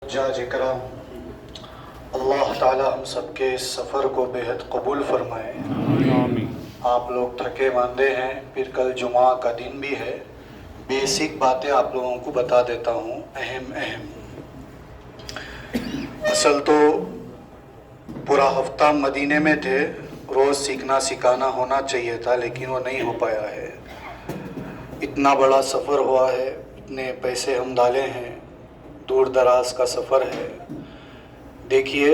حجاج کرام، اللہ تعالی ہم سب کے اس سفر کو بےحد قبول فرمائے۔ آمین۔ آپ لوگ تھکے ماندے ہیں، پھر کل جمعہ کا دن بھی ہے۔ بیسک باتیں آپ لوگوں کو بتا دیتا ہوں، اہم۔ اصل تو پورا ہفتہ مدینے میں تھے، روز سیکھنا سکھانا ہونا چاہیے تھا، لیکن وہ نہیں ہو پایا ہے۔ اتنا بڑا سفر ہوا ہے، اتنے پیسے ہم ڈالے ہیں، دور دراز کا سفر ہے۔ دیکھیے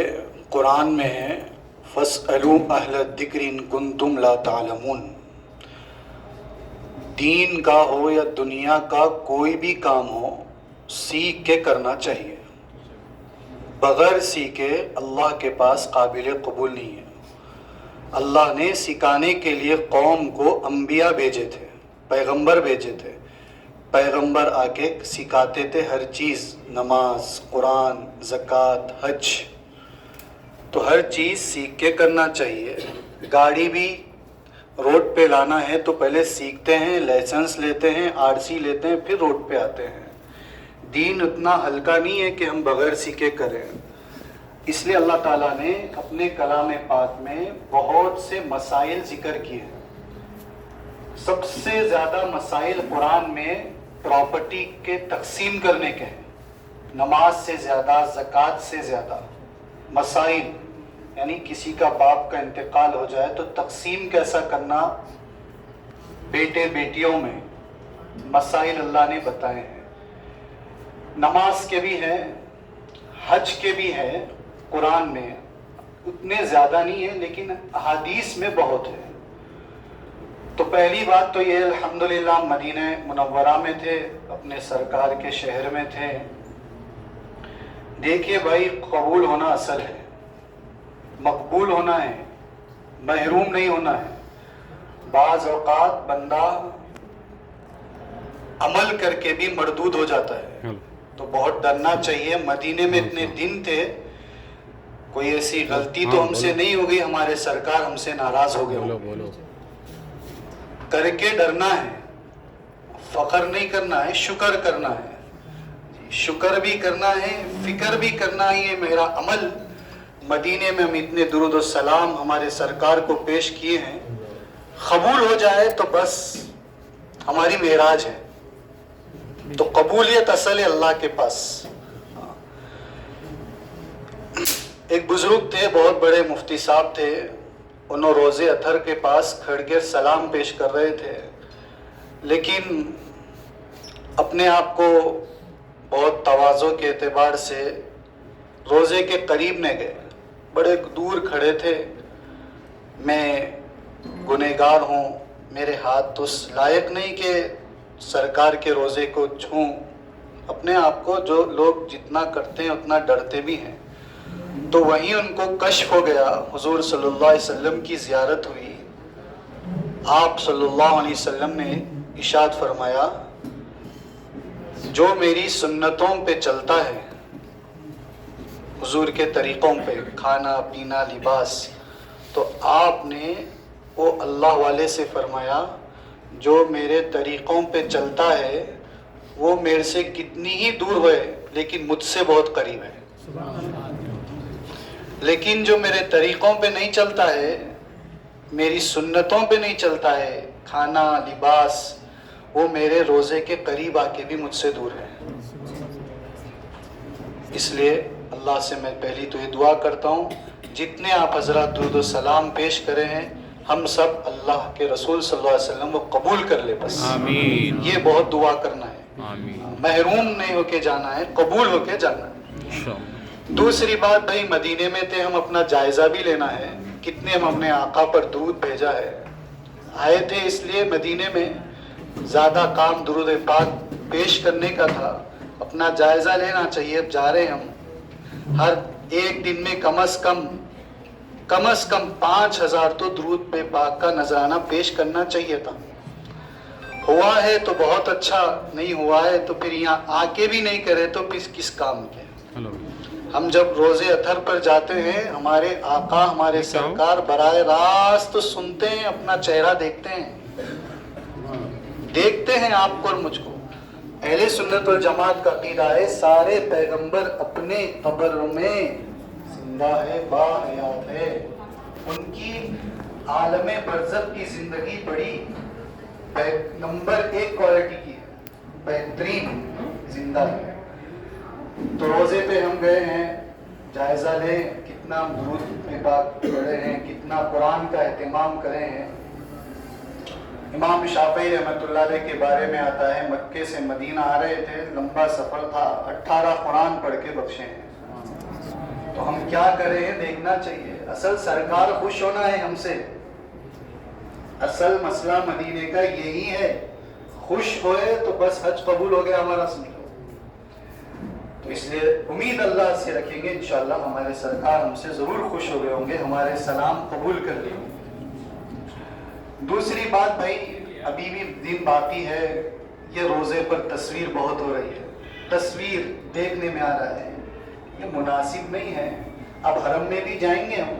قرآن میں ہے فَاسْأَلُوا أَهْلَ الذِّكْرِ إِن كُنتُمْ لَا تَعْلَمُونَ۔ دین کا ہو یا دنیا کا کوئی بھی کام ہو، سیکھ کے کرنا چاہیے۔ بغیر سیکھے اللہ کے پاس قابل قبول نہیں ہے۔ اللہ نے سکھانے کے لیے قوم کو انبیاء بھیجے تھے، پیغمبر بھیجے تھے۔ پیغمبر آ کے سکھاتے تھے ہر چیز، نماز، قرآن، زکوٰۃ، حج۔ تو ہر چیز سیکھ کے کرنا چاہیے۔ گاڑی بھی روڈ پہ لانا ہے تو پہلے سیکھتے ہیں، لائسنس لیتے ہیں، RC لیتے ہیں، پھر روڈ پہ آتے ہیں۔ دین اتنا ہلکا نہیں ہے کہ ہم بغیر سیکھے کریں۔ اس لیے اللہ تعالیٰ نے اپنے کلام پاک میں بہت سے مسائل ذکر کیے ہیں۔ سب سے زیادہ مسائل قرآن میں پراپرٹی کے تقسیم کرنے کے ہیں، نماز سے زیادہ، زکوٰۃ سے زیادہ مسائل، یعنی کسی کا باپ کا انتقال ہو جائے تو تقسیم کیسا کرنا، بیٹے بیٹیوں میں مسائل اللہ نے بتائے ہیں۔ نماز کے بھی ہیں، حج کے بھی ہیں، قرآن میں اتنے زیادہ نہیں ہیں لیکن احادیث میں بہت ہے۔ تو پہلی بات تو یہ الحمدللہ مدینہ منورہ میں تھے، اپنے سرکار کے شہر میں تھے۔ دیکھیے بھائی، قبول ہونا اصل ہے، مقبول ہونا ہے، محروم نہیں ہونا ہے۔ بعض اوقات بندہ عمل کر کے بھی مردود ہو جاتا ہے، تو بہت ڈرنا چاہیے۔ مدینے میں اتنے دن تھے، کوئی ایسی غلطی تو ہم سے نہیں ہوگی، ہمارے سرکار ہم سے ناراض ہو گئے، کر کے ڈرنا ہے، فخر نہیں کرنا ہے، شکر کرنا ہے۔ شکر بھی کرنا ہے، فکر بھی کرنا ہے، یہ میرا عمل۔ مدینے میں ہم اتنے درود و سلام ہمارے سرکار کو پیش کیے ہیں، قبول ہو جائے تو بس ہماری معراج ہے۔ تو قبولیت اصل ہے اللہ کے پاس۔ ایک بزرگ تھے، بہت بڑے مفتی صاحب تھے، انہوں روزے اطہر کے پاس کھڑ کے سلام پیش کر رہے تھے، لیکن اپنے آپ کو بہت تواضع کے اعتبار سے روزے کے قریب نہ گئے، بڑے دور کھڑے تھے۔ میں گنہگار ہوں، میرے ہاتھ تو لائق نہیں کہ سرکار کے روزے کو چھوں۔ اپنے آپ کو جو لوگ جتنا کرتے ہیں اتنا ڈرتے بھی ہیں۔ تو وہیں ان کو کشف ہو گیا، حضور صلی اللہ علیہ وسلم کی زیارت ہوئی۔ آپ صلی اللہ علیہ وسلم نے ارشاد فرمایا، جو میری سنتوں پہ چلتا ہے، حضور کے طریقوں پہ، کھانا پینا لباس، تو آپ نے وہ اللہ والے سے فرمایا، جو میرے طریقوں پہ چلتا ہے وہ میرے سے کتنی ہی دور ہوئے لیکن مجھ سے بہت قریب ہے۔ لیکن جو میرے طریقوں پہ نہیں چلتا ہے، میری سنتوں پہ نہیں چلتا ہے، کھانا لباس، وہ میرے روزے کے قریب آ کے بھی مجھ سے دور ہے۔ اس لیے اللہ سے میں پہلی تو یہ دعا کرتا ہوں، جتنے آپ حضرات درود و سلام پیش کرے ہیں، ہم سب اللہ کے رسول صلی اللہ علیہ وسلم کو قبول کر لے بس۔ آمین۔ یہ بہت دعا کرنا ہے، آمین۔ محروم نہیں ہو کے جانا ہے، قبول ہو کے جانا ہے۔ دوسری بات، بھائی مدینے میں تھے، ہم اپنا جائزہ بھی لینا ہے، کتنے ہم اپنے آقا پر درود بھیجا ہے۔ آئے تھے اس لیے مدینے میں زیادہ کام درود پاک پیش کرنے کا تھا، اپنا جائزہ لینا چاہیے۔ اب جا رہے ہم، ہر ایک دن میں کم از کم 5000 تو درود پہ پاک کا نذرانہ پیش کرنا چاہیے تھا۔ ہوا ہے تو بہت اچھا، نہیں ہوا ہے تو پھر یہاں آ کے بھی نہیں کرے تو پھر کس کام کے۔ ہم جب روزے اطہر پر جاتے ہیں، ہمارے آقا ہمارے سرکار براہ راست سنتے ہیں، اپنا چہرہ دیکھتے ہیں آپ کو اور مجھ کو۔ اہل سنت والجماعت کا عقیدہ ہے سارے پیغمبر اپنے قبر میں زندہ ہے، باحیات ہے. ان کی عالم برزخ کی زندگی بڑی نمبر 1 کوالٹی کی ہے، بہترین زندہ ہے. تو روزے پہ ہم گئے ہیں، جائزہ لیں کتنا درود پاک پڑھے ہیں، کتنا قرآن کا اہتمام کرے ہیں. امام شافعی رحمۃ اللہ علیہ کے بارے میں آتا ہے مکے سے مدینہ آ رہے تھے، لمبا سفر تھا، 18 قرآن پڑھ کے بخشے ہیں. تو ہم کیا کریں دیکھنا چاہیے. اصل سرکار خوش ہونا ہے ہم سے، اصل مسئلہ مدینے کا یہی ہے. خوش ہوئے تو بس حج قبول ہو گیا ہمارا سمجھو. تو اس لیے امید اللہ سے رکھیں گے، انشاءاللہ ہمارے سرکار ہم سے ضرور خوش ہو گئے ہوں گے، ہمارے سلام قبول کر لیں گے. دوسری بات بھائی، ابھی بھی دن باقی ہے. یہ روزے پر تصویر بہت ہو رہی ہے، تصویر دیکھنے میں آ رہا ہے، یہ مناسب نہیں ہے. اب حرم میں بھی جائیں گے ہم.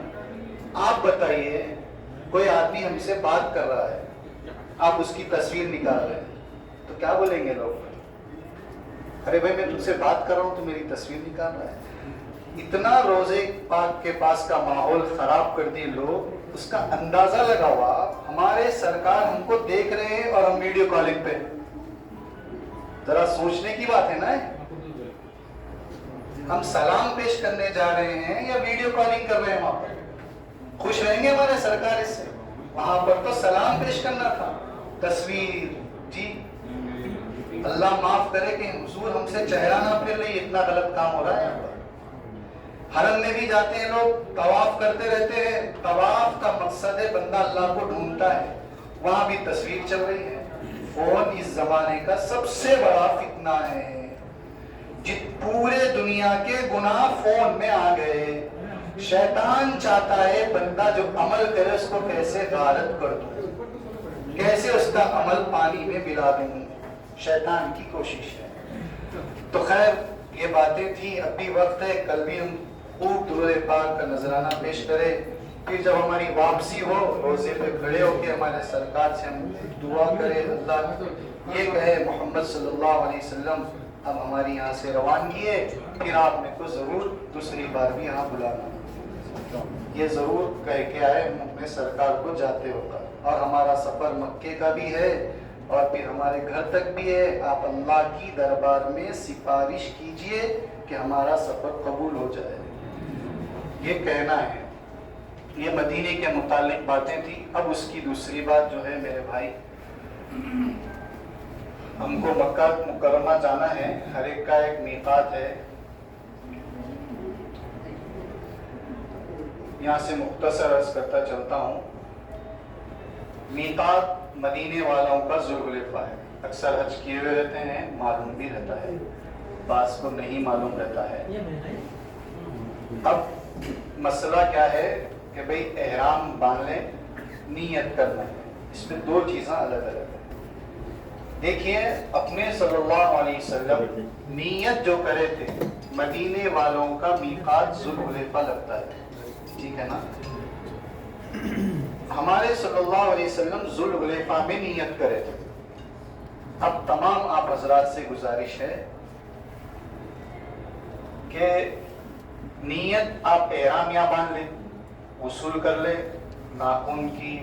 آپ بتائیے کوئی آدمی ہم سے بات کر رہا ہے، آپ اس کی تصویر نکال رہے ہیں تو کیا بولیں گے لوگ؟ ارے بھائی میں تم سے بات کر رہا ہوں تو میری تصویر نکال رہا ہے. اتنا روزے پاک کے پاس کا ماحول خراب کر دیے لوگ. اس کا اندازہ لگا ہوا ہمارے سرکار ہم کو دیکھ رہے ہیں اور ہم ویڈیو کالنگ پہ. ذرا سوچنے کی بات ہے نا. ہم سلام پیش کرنے جا رہے ہیں یا ویڈیو کالنگ کر رہے ہیں؟ وہاں پر خوش رہیں گے ہمارے سرکار اس سے؟ وہاں پر تو سلام پیش کرنا تھا، تصویر. جی اللہ معاف کرے کہ حضور ہم سے چہرہ نہ پھیر لے، اتنا غلط کام ہو رہا ہے یہاں پر. حرم میں بھی جاتے ہیں لوگ، طواف کرتے رہتے ہیں. طواف کا مقصد ہے بندہ اللہ کو ڈھونڈتا ہے، وہاں بھی تصویر چل رہی ہے. فون اس زمانے کا سب سے بڑا فتنہ ہے. پورے دنیا کے گناہ فون میں آ گئے. شیطان چاہتا ہے بندہ جو عمل کرے اس کو کیسے غارت کر دوں، کیسے اس کا عمل پانی میں ملا دوں. شیطان کی کوشش ہے. تو خیر یہ باتیں تھی، اب بھی وقت ہے، کل بھی ہم خوب درود پاک کا نذرانہ پیش کرے. پھر جب ہماری واپسی ہو روزے پہ کھڑے ہو کے ہمارے سرکار سے ہم دعا کرے، اللہ یہ کہے محمد صلی اللہ علیہ وسلم اب ہماری یہاں سے روانگی ہے، پھر آپ نے کو ضرور دوسری بار بھی یہاں بلانا. یہ ضرور کہہ کے آئے ہم اپنے سرکار کو جاتے ہوگا. اور ہمارا سفر مکے کا بھی ہے اور پھر ہمارے گھر تک بھی ہے. آپ اللہ کی دربار میں سفارش کیجئے کہ ہمارا سفر قبول ہو جائے. یہ کہنا ہے. یہ مدینے کے متعلق باتیں تھی. اب اس کی دوسری بات جو ہے میرے بھائی، ہم کو مکہ مکرمہ جانا ہے. ہر ایک کا ایک میقات ہے. یہاں سے مختصر عرض کرتا چلتا ہوں. میقات مدینے والوں کا ذوالحلیفہ ہے. اکثر حج کیے ہوئے رہتے ہیں، معلوم بھی رہتا ہے، بعض کو نہیں معلوم رہتا ہے. اب مسئلہ کیا ہے کہ بھئی احرام باندھ لیں، نیت کرنا ہے. اس میں دو چیزیں الگ الگ ہیں. دیکھیے اپنے صلی اللہ علیہ وسلم نیت جو کرے تھے، مدینے والوں کا میقات ذوالحلیفہ لگتا ہے، ٹھیک ہے نا. ہمارے صلی اللہ علیہ وسلم ذوالحلیفہ میں نیت کرے تھے. اب تمام آپ حضرات سے گزارش ہے کہ نیت آپ احرام یا باندھ لیں، غسل کر لیں، ناخن کی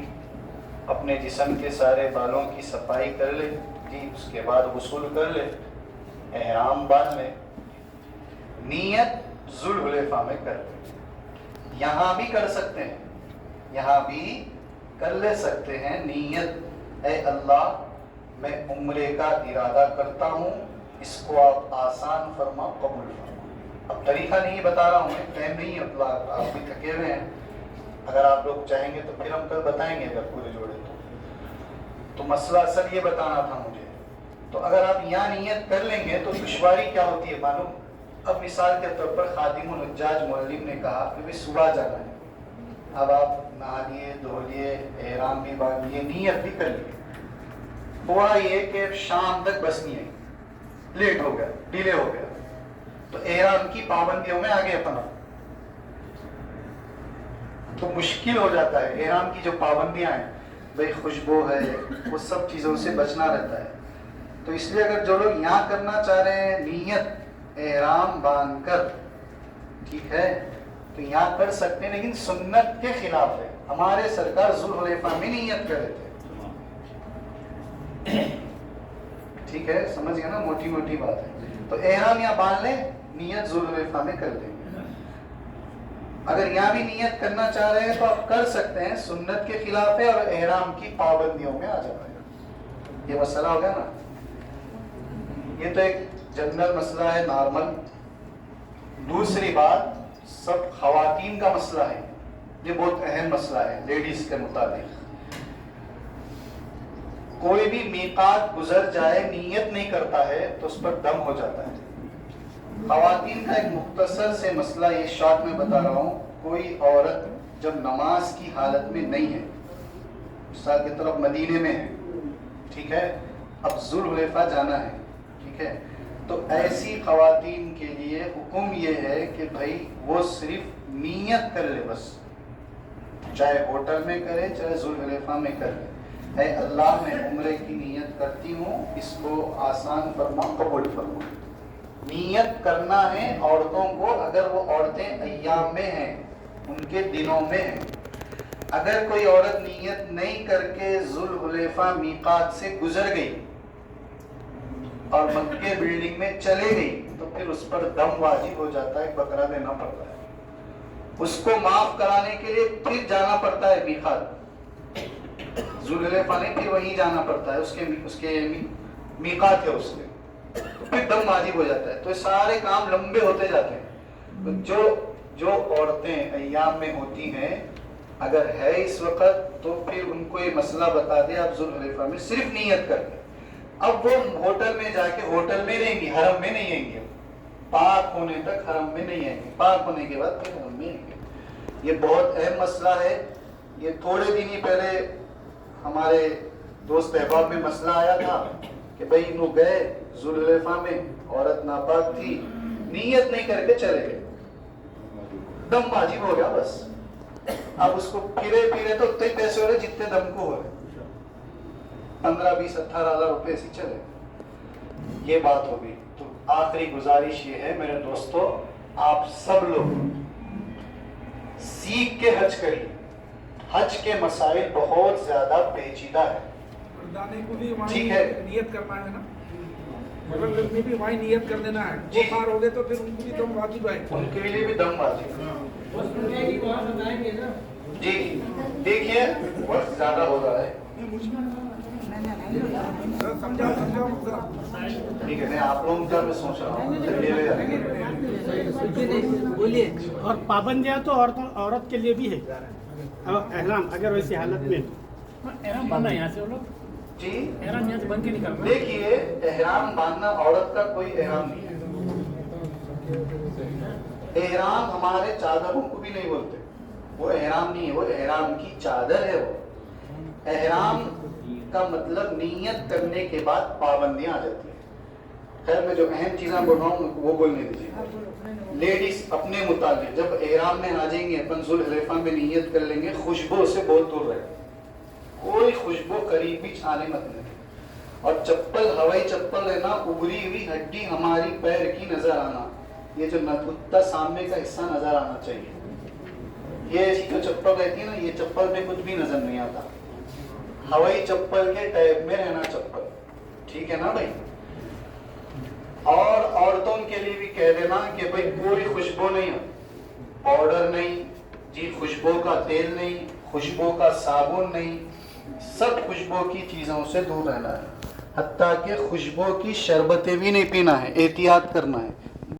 اپنے جسم کے سارے بالوں کی صفائی کر لیں، جی اس کے بعد غسل کر لیں، احرام باندھ لیں، نیت ذوالحلیفہ میں کر لیں. یہاں بھی کر سکتے ہیں، یہاں بھی کر لے سکتے ہیں نیت، اے اللہ میں عمرے کا ارادہ کرتا ہوں، اس کو آپ آسان فرما، قبول فرما. اب طریقہ نہیں بتا رہا ہوں میں، ٹائم نہیں ہے، آپ بھی تھکے ہوئے ہیں. اگر آپ لوگ چاہیں گے تو پھر ہم کل بتائیں گے اگر پورے جوڑے تو مسئلہ اصل یہ بتانا تھا مجھے. تو اگر آپ یہاں نیت کر لیں گے تو دشواری کیا ہوتی ہے معلوم؟ اب مثال کے طور پر خادم الحجاج معلم نے کہا کہ بھی صبح جانا ہے. اب آپ نہا لیے، دھو لیے، احرام بھی باندھ لیے، نیت بھی کر لیے. ہوا یہ کہ شام تک بس نہیں آئی، لیٹ ہو گیا، ڈیلے ہو گیا، تو احرام کی پابندیوں میں آگے اپنا تو مشکل ہو جاتا ہے. احرام کی جو پابندیاں ہیں بھئی خوشبو ہے، وہ سب چیزوں سے بچنا رہتا ہے. تو اس لیے اگر جو لوگ یہاں کرنا چاہ رہے ہیں نیت احرام باندھ کر، ٹھیک ہے، تو یہاں کر سکتے ہیں، لیکن سنت کے خلاف ہے۔ ہمارے سرکار ذوالحلیفہ میں نیت کرے تھے، ٹھیک ہے، سمجھ گئے نا، موٹی موٹی بات ہے۔ تو احرام یہاں باندھ لیں، نیت ذوالحلیفہ میں کر دیں گے۔ اگر یہاں بھی نیت کرنا چاہ رہے ہیں تو آپ کر سکتے ہیں، سنت کے خلاف ہے اور احرام کی پابندیوں میں آ جاتا ہے۔ یہ مسئلہ ہو گیا نا، یہ تو ایک جنرل مسئلہ ہے، نارمل۔ دوسری بات سب خواتین کا مسئلہ ہے، یہ بہت اہم مسئلہ ہے لیڈیز کے متعلق۔ کوئی بھی میقات گزر جائے نیت نہیں کرتا ہے تو اس پر دم ہو جاتا ہے۔ خواتین کا ایک مختصر سے مسئلہ یہ شارٹ میں بتا رہا ہوں۔ کوئی عورت جب نماز کی حالت میں نہیں ہے، مثال کی طرف مدینے میں ہے، ٹھیک ہے، اب ذوالحلیفہ جانا ہے، ٹھیک ہے، تو ایسی خواتین کے لیے حکم یہ ہے کہ بھائی وہ صرف نیت کر لے، بس چاہے ہوٹل میں کرے چاہے ذوالحلیفہ میں کر لے، اے اللہ میں عمرے کی نیت کرتی ہوں، اس کو آسان فرما، قبول فرما۔ نیت کرنا ہے عورتوں کو، اگر وہ عورتیں ایام میں ہیں، ان کے دنوں میں ہیں۔ اگر کوئی عورت نیت نہیں کر کے ذوالحلیفہ میقات سے گزر گئی اور مکے بلڈنگ میں چلے گئی تو پھر اس پر دم واجب ہو جاتا ہے، بکرا دینا پڑتا ہے، اس کو معاف کرانے کے لیے پھر جانا پڑتا ہے میقات، ذوالحلیفہ نہیں، پھر وہیں جانا پڑتا ہے، اس کے میقات ہے اس کے، تو پھر دم واجب ہو جاتا ہے۔ تو سارے کام لمبے ہوتے جاتے ہیں۔ تو جو عورتیں ایام میں ہوتی ہیں اگر ہے اس وقت تو پھر ان کو یہ مسئلہ بتا دے، آپ ذوالحلیفہ میں صرف نیت کر دیں۔ اب وہ ہوٹل میں جا کے ہوٹل میں رہیں گی، حرم میں نہیں آئیں گے، پاک ہونے تک حرم میں نہیں آئیں گے، پاک ہونے کے بعد پھر حرم میں آئیں گے۔ یہ بہت اہم مسئلہ ہے۔ یہ تھوڑے دن ہی پہلے ہمارے دوست احباب میں مسئلہ آیا تھا کہ بھائی انہوں گئے ذوالحلیفہ میں، عورت ناپاک تھی، نیت نہیں کر کے چلے گئے، دم واجب ہو گیا بس۔ اب اس کو پھرے تو اتنے پیسے ہو رہے جتنے دم کو ہو رہے، 15 20 18,000 روپے سے چلے۔ یہ بات ہو گئی۔ تو آخری گزارش یہ ہے میرے دوستو، آپ سب لوگ سیکھ کے حج کریے۔ حج کے مسائل بہت زیادہ پیچیدہ ہے، ٹھیک ہے، نیت کرنا ہے نا، مطلب بھی وہاں نیت کر دینا ہے، وہ پار ہو گئے تو پھر ان کو بھی دم واجب ہے، ان کے لیے بھی دم واجب ہے۔ جی دیکھیے وقت زیادہ ہو رہا ہے، ٹھیک ہے، میں آپ لوگوں کا میں سوچ رہا ہوں بولیے۔ اور پابندیاں تو عورت کے لیے بھی ہے، احرام اگر ویسی حالت میں احرام باندھنا یہاں سے وہ لوگ، جی احرام یہاں سے بن کے نکلنا۔ دیکھیے احرام باندھنا عورت کا کوئی احرام نہیں ہے۔ احرام ہمارے چادروں کو بھی نہیں بولتے، وہ احرام نہیں ہے، وہ احرام کی چادر ہے۔ وہ احرام کا مطلب نیت کرنے کے بعد پابندیاں آ جاتی ہیں۔ خیر میں جو اہم چیزیں بول رہا ہوں وہ بولنے دیجیے۔ لیڈیز اپنے مطابق جب احرام میں آ جائیں گے، اپن ذوالحلیفہ میں نیت کر لیں گے، خوشبو سے بہت دور رہے، کوئی خوشبو قریب بھی چھانے مت لیں، اور چپل ہوائی چپل ہے نا، ابری ہوئی ہڈی ہماری پیر کی نظر آنا، یہ جو کتا سامنے کا حصہ نظر آنا چاہیے۔ یہ جو چپل رہتی ہے نا، یہ چپل میں کچھ بھی نظر نہیں آتا، ہوائی چپل کے ٹائپ میں رہنا چپل، ٹھیک ہے نا بھائی۔ اور عورتوں کے لیے بھی کہہ دینا کہ بھائی کوئی خوشبو نہیں، پاؤڈر نہیں جی، خوشبو کا تیل نہیں، خوشبو کا صابن نہیں، سب خوشبو کی چیزوں سے دور رہنا ہے، حتیٰ کہ خوشبو کی شربتیں بھی نہیں پینا ہے، احتیاط کرنا ہے۔